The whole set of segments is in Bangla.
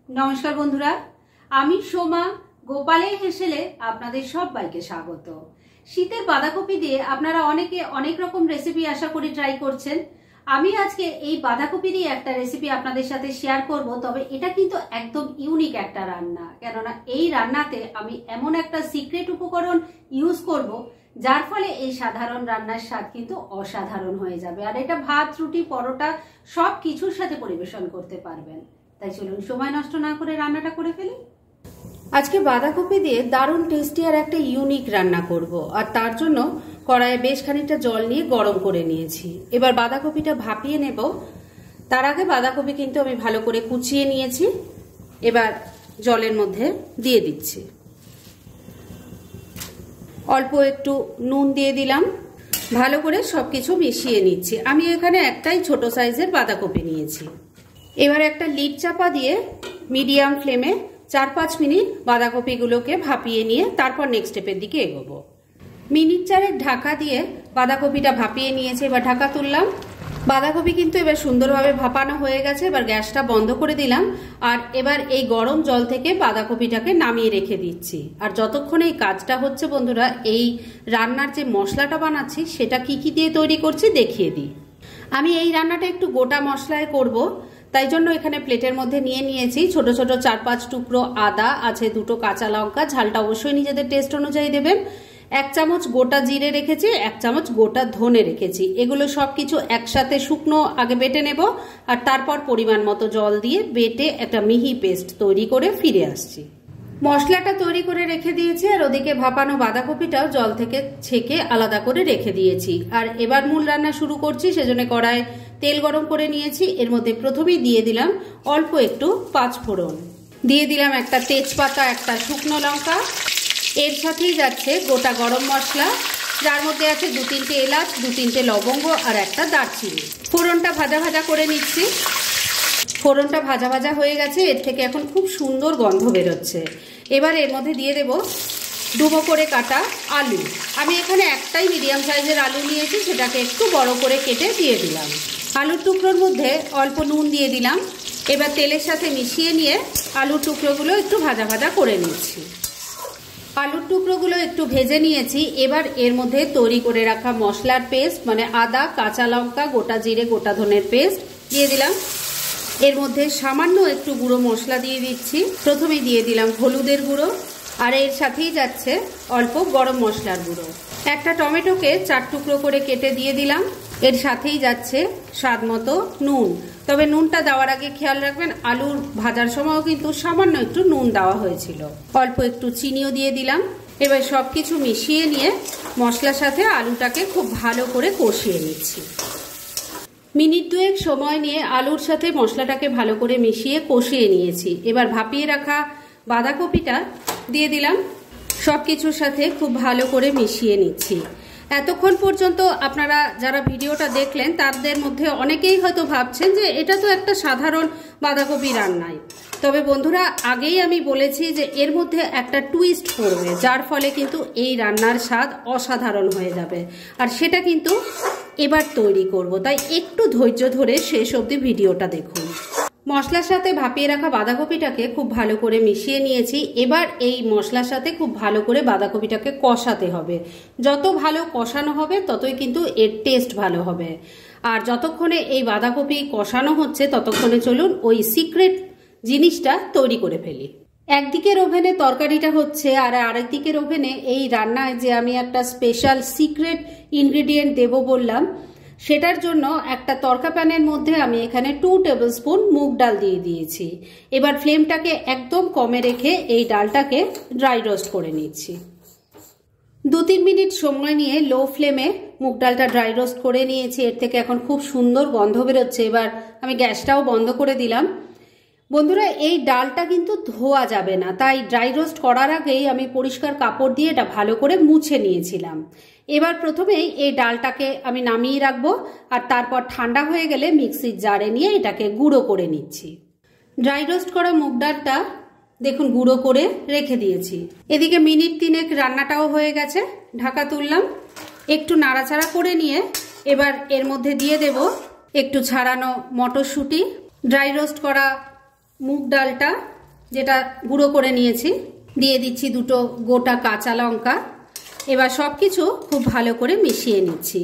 নমস্কার বন্ধুরা, আমি সোমা গোপালের হেসেলে আপনাদের সবাইকে স্বাগত। শীতের বাঁধাকপি দিয়ে আপনারা অনেকে অনেক রকম রেসিপি আশা করি ট্রাই করছেন। আমি আজকে এই বাঁধাকপি দিয়ে একটা রেসিপি আপনাদের সাথে শেয়ার করব, তবে এটা কিন্তু একদম ইউনিক একটা রান্না। কেননা এই রান্নাতে আমি এমন একটা সিক্রেট উপকরণ ইউজ করব যার ফলে এই সাধারণ রান্নার স্বাদ কিন্তু অসাধারণ হয়ে যাবে, আর এটা ভাত, রুটি, পরোটা সব কিছুর সাথে পরিবেশন করতে পারবেন। তাই চলুন সময় নষ্ট না করে রান্নাটা করে ফেলি। আজকে বাঁধাকপি দিয়ে দারুণ টেস্টি আর একটা ইউনিক রান্না করব, আর তার জন্য কড়াইয়ে বেশ খানিকটা জল নিয়ে গরম করে নিয়েছি। এবার বাঁধাকপিটা ভাপিয়ে নেব। তার আগে বাঁধাকপি কিন্তু আমি ভালো করে কুচিয়ে নিয়েছি। এবার জলের মধ্যে দিয়ে দিচ্ছি। অল্প একটু নুন দিয়ে দিলাম। ভালো করে সবকিছু মিশিয়ে নিচ্ছি। আমি এখানে একটাই ছোট সাইজের বাঁধাকপি নিয়েছি। এবার একটা লিড চাপা দিয়ে মিডিয়াম ফ্লেমে 4-5 মিনিট বাঁধাকপিগুলোকে ভাপিয়ে নিয়ে তারপর নেক্সট স্টেপের দিকে এগোবো। মিনিট 4 ঢাকা দিয়ে বাঁধাকপিটা ভাপিয়ে নিয়েছে। এবার ঢাকা তুললাম। বাঁধাকপি কিন্তু এবার সুন্দরভাবে ভাপানো হয়ে গেছে। এবার গ্যাসটা বন্ধ করে দিলাম, আর এবার এই গরম জল থেকে বাঁধাকপিটাকে নামিয়ে রেখে দিচ্ছি। আর যতক্ষণ এই কাজটা হচ্ছে বন্ধুরা, এই রান্নার যে মশলাটা বানাচ্ছি সেটা কি কি দিয়ে তৈরি করছি দেখিয়ে দিই। আমি এই রান্নাটা একটু গোটা মশলায় করব, তাই জন্য এখানে প্লেটের মধ্যে নিয়ে নিয়েছি ছোট ছোট 4-5 টুকরো আদা, আছে 2টো কাঁচা লঙ্কা, ঝালটা অবশ্যই নিজেদের টেস্ট অনুযায়ী দেবেন। 1 চামচ গোটা জিরে রেখেছি, 1 চামচ গোটা ধনে রেখেছি। এগুলো সবকিছু একসাথে শুকনো আগে বেটে নেব, আর তারপর পরিমাণ মতো জল দিয়ে বেটে একটা মিহি পেস্ট তৈরি করে ফিরে আসছি। মশলাটা তৈরি করে রেখে দিয়েছি, আর ওদিকে ভাপানো বাঁধাকপিটাও জল থেকে ছেঁকে আলাদা করে রেখে দিয়েছি। আর এবার মূল রান্না শুরু করছি। সেজন্য কড়ায় তেল গরম করে নিয়েছি। এর মধ্যে প্রথমেই দিয়ে দিলাম অল্প একটু 5 ফোড়ন, দিয়ে দিলাম একটা তেজপাতা, একটা শুকনো লঙ্কা। এর সাথেই যাচ্ছে গোটা গরম মশলা, যার মধ্যে আছে 2-3টে এলাচ, 2-3টে লবঙ্গ আর একটা দারচিনি। ফোড়নটা ভাজা ভাজা করে নিচ্ছি। ফোড়নটা ভাজা ভাজা হয়ে গেছে। এর থেকে এখন খুব সুন্দর গন্ধ বেরোচ্ছে। এবার এর মধ্যে দিয়ে দেব ডুবো করে কাটা আলু। আমি এখানে একটাই মিডিয়াম সাইজের আলু নিয়েছি, সেটাকে একটু বড় করে কেটে দিয়ে দিলাম। আলুর টুকরোর মধ্যে অল্প নুন দিয়ে দিলাম। এবার তেলের সাথে মিশিয়ে নিয়ে আলুর টুকরোগুলো একটু ভাজা ভাজা করে নিচ্ছি। আলুর টুকরোগুলো একটু ভেজে নিয়েছি। এবার এর মধ্যে তৈরি করে রাখা মশলার পেস্ট, মানে আদা, কাঁচা লঙ্কা, গোটা জিরে, গোটা ধনের পেস্ট দিয়ে দিলাম। এর মধ্যে সামান্য একটু গুঁড়ো মশলা দিয়ে দিচ্ছি। প্রথমে দিয়ে দিলাম হলুদের গুঁড়ো, আর এর সাথেই যাচ্ছে অল্প গরম মশলার গুঁড়ো। একটা টমেটোকে 4 টুকরো করে কেটে দিয়ে দিলাম। এর সাথেই যাচ্ছে স্বাদ মতো নুন। তবে নুনটা দেওয়ার আগে খেয়াল রাখবেন, আলুর ভাজার সময়ও কিন্তু সামান্য একটু নুন দেওয়া হয়েছিল। অল্প একটু চিনিও দিয়ে দিলাম। এবার সবকিছু মিশিয়ে নিয়ে মশলার সাথে আলুটাকে খুব ভালো করে কষিয়ে নিচ্ছি। মিনিট 2 সময় নিয়ে আলুর সাথে মশলাটাকে ভালো করে মিশিয়ে কষিয়ে নিয়েছি। এবার ভাপিয়ে রাখা বাঁধাকপিটা দিয়ে দিলাম। সবকিছুর সাথে খুব ভালো করে মিশিয়ে নিচ্ছি। এতক্ষণ পর্যন্ত আপনারা যারা ভিডিওটা দেখলেন তাদের মধ্যে অনেকেই হয়তো ভাবছেন যে এটা তো একটা সাধারণ বাঁধাকপি রান্নাই। তবে বন্ধুরা, আগেই আমি বলেছি যে এর মধ্যে একটা টুইস্ট পড়বে, যার ফলে কিন্তু এই রান্নার স্বাদ অসাধারণ হয়ে যাবে। আর সেটা কিন্তু এবার তৈরি করব, তাই একটু ধৈর্য ধরে শেষ অবধি ভিডিওটা দেখুন। মশলার সাথে ভাপিয়ে রাখা বাঁধাকপিটাকে খুব ভালো করে মিশিয়ে নিয়েছি। এবার এই মশলার সাথে খুব ভালো করে বাঁধাকপিটাকে কষাতে হবে। যত ভালো কষানো হবে ততই কিন্তু এর টেস্ট ভালো হবে। আর যতক্ষণে এই বাঁধাকপি কষানো হচ্ছে ততক্ষণে চলুন ওই সিক্রেট জিনিসটা তৈরি করে ফেলি। একদিকের ওভেনে তরকারিটা হচ্ছে, আর আরেকদিকের ওভেনে এই রান্নায় যে আমি একটা স্পেশাল সিক্রেট ইনগ্রেডিয়েন্ট দেব বললাম, সেটার জন্য একটা তরকা প্যানের মধ্যে আমি এখানে 2 টেবিল স্পুন মুগ ডাল দিয়ে দিয়েছি। এবার ফ্লেমটাকে একদম কমে রেখে এই ডালটাকে ড্রাই রোস্ট করে নিচ্ছি। 2-3 মিনিট সময় নিয়ে লো ফ্লেমে মুগ ডালটা ড্রাই রোস্ট করে নিয়েছি। এর থেকে এখন খুব সুন্দর গন্ধ বেরোচ্ছে। এবার আমি গ্যাসটাও বন্ধ করে দিলাম। বন্ধুরা, এই ডালটা কিন্তু ধোয়া যাবে না, তাই ড্রাই রোস্ট করার আগেই আমি পরিষ্কার কাপড় দিয়ে এটা ভালো করে মুছে নিয়েছিলাম। এবার প্রথমেই এই ডালটাকে আমি নামিয়ে রাখবো, আর তারপর ঠান্ডা হয়ে গেলে মিক্সির জারে নিয়ে এটাকে গুঁড়ো করে নিচ্ছি। ড্রাই রোস্ট করা মুগ ডালটা দেখুন গুঁড়ো করে রেখে দিয়েছি। এদিকে মিনিট 3 রান্নাটাও হয়ে গেছে। ঢাকা তুললাম। একটু নাড়াচাড়া করে নিয়ে এবার এর মধ্যে দিয়ে দেব একটু ছাড়ানো মটরশুঁটি, ড্রাই রোস্ট করা মুগ ডালটা যেটা গুঁড়ো করে নিয়েছি, দিয়ে দিচ্ছি 2টো গোটা কাঁচা লঙ্কা। এবার সব কিছু খুব ভালো করে মিশিয়ে নিচ্ছি।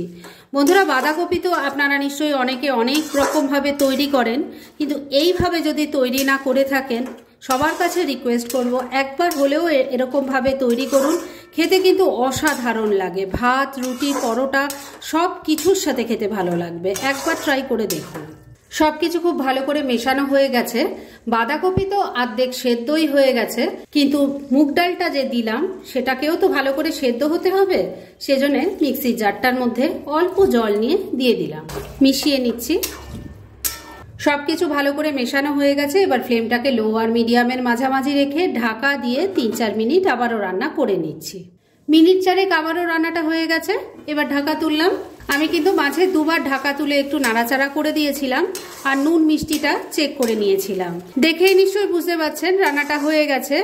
বন্ধুরা, বাঁধাকপি তো আপনারা নিশ্চয়ই অনেকে অনেক রকমভাবে তৈরি করেন, কিন্তু এইভাবে যদি তৈরি না করে থাকেন, সবার কাছে রিকোয়েস্ট করব একবার হলেও এরকমভাবে তৈরি করুন। খেতে কিন্তু অসাধারণ লাগে, ভাত, রুটি, পরোটা সব কিছুর সাথে খেতে ভালো লাগবে। একবার ট্রাই করে দেখুন। সব কিছু খুব ভালো করে মেশানো হয়ে গেছে। বাঁধাকপি তো অর্ধেক সেদ্ধই হয়ে গেছে, কিন্তু মুগ ডালটা যে দিলাম সেটাকেও তো ভালো করে সেদ্ধ হতে হবে। সেজন্য মিক্সির জারটার মধ্যে অল্প জল নিয়ে দিয়ে দিলাম, মিশিয়ে নিচ্ছি। সব কিছু ভালো করে মেশানো হয়ে গেছে। এবার ফ্লেমটাকে লো আর মিডিয়ামের মাঝামাঝি রেখে ঢাকা দিয়ে 3-4 মিনিট আবারও রান্না করে নিচ্ছি। মিনিট 4 আবারও রান্নাটা হয়ে গেছে। এবার ঢাকা তুললাম। আমি কিন্তু মাঝে 2বার ঢাকা তুলে একটু নাড়াচাড়া করে দিয়েছিলাম আর নুন মিষ্টিটা চেক করে নিয়েছিলাম। দেখেই নিশ্চয়ই বুঝতে পারছেন রান্নাটা হয়ে গেছে।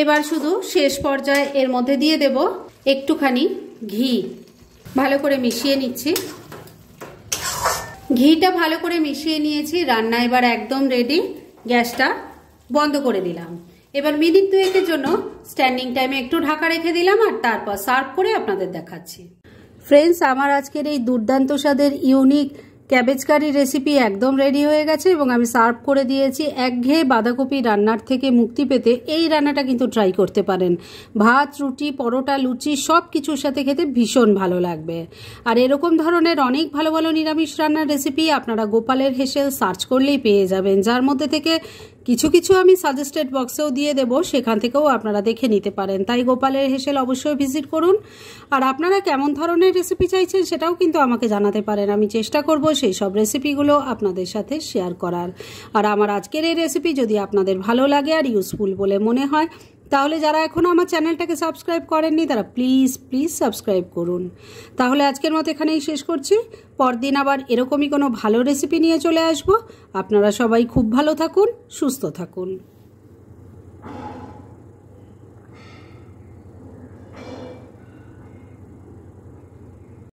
এবার শুধু শেষ পর্যায়ে এর মধ্যে দিয়ে দেব একটুখানি ঘি। ভালো করে মিশিয়ে নিচ্ছি। ঘিটা ভালো করে মিশিয়ে নিয়েছি। রান্না এবার একদম রেডি। গ্যাসটা বন্ধ করে দিলাম। এবার মিনিট 2-এর জন্য স্ট্যান্ডিং টাইমে একটু ঢাকা রেখে দিলাম আর তারপর সার্ভ করে আপনাদের দেখাচ্ছি। ফ্রেন্ডস, আমার আজকের এই দুর্দান্ত স্বাদের ইউনিক ক্যাবেজ কারি রেসিপি একদম রেডি হয়ে গেছে এবং আমি সার্ভ করে দিয়েছি। একঘেয়ে বাঁধাকপি রান্নার থেকে মুক্তি পেতে এই রান্নাটা কিন্তু ট্রাই করতে পারেন। ভাত, রুটি, পরোটা, লুচি সব কিছুর সাথে খেতে ভীষণ ভালো লাগবে। আর এরকম ধরনের অনেক ভালো ভালো নিরামিষ রান্নার রেসিপি আপনারা গোপালের হেসেল সার্চ করলেই পেয়ে যাবেন, যার মধ্যে থেকে কিছু কিছু আমি সাজেস্টেড বক্সেও দিয়ে দেব, সেখান থেকেও আপনারা দেখে নিতে পারেন। তাই গোপালের হেসেল অবশ্যই ভিজিট করুন। আর আপনারা কেমন ধরনের রেসিপি চাইছেন সেটাও কিন্তু আমাকে জানাতে পারেন। আমি চেষ্টা করব সেই সব রেসিপিগুলো আপনাদের সাথে শেয়ার করার। আর আমার আজকের এই রেসিপি যদি আপনাদের ভালো লাগে আর ইউজফুল বলে মনে হয়, তাহলে যারা এখনও আমার চ্যানেলটাকে সাবস্ক্রাইব করেননি তারা প্লিজ সাবস্ক্রাইব করুন। তাহলে আজকের মতো এখানেই শেষ করছি। পরদিন আবার এরকমই কোনো ভালো রেসিপি নিয়ে চলে আসব। আপনারা সবাই খুব ভালো থাকুন, সুস্থ থাকুন।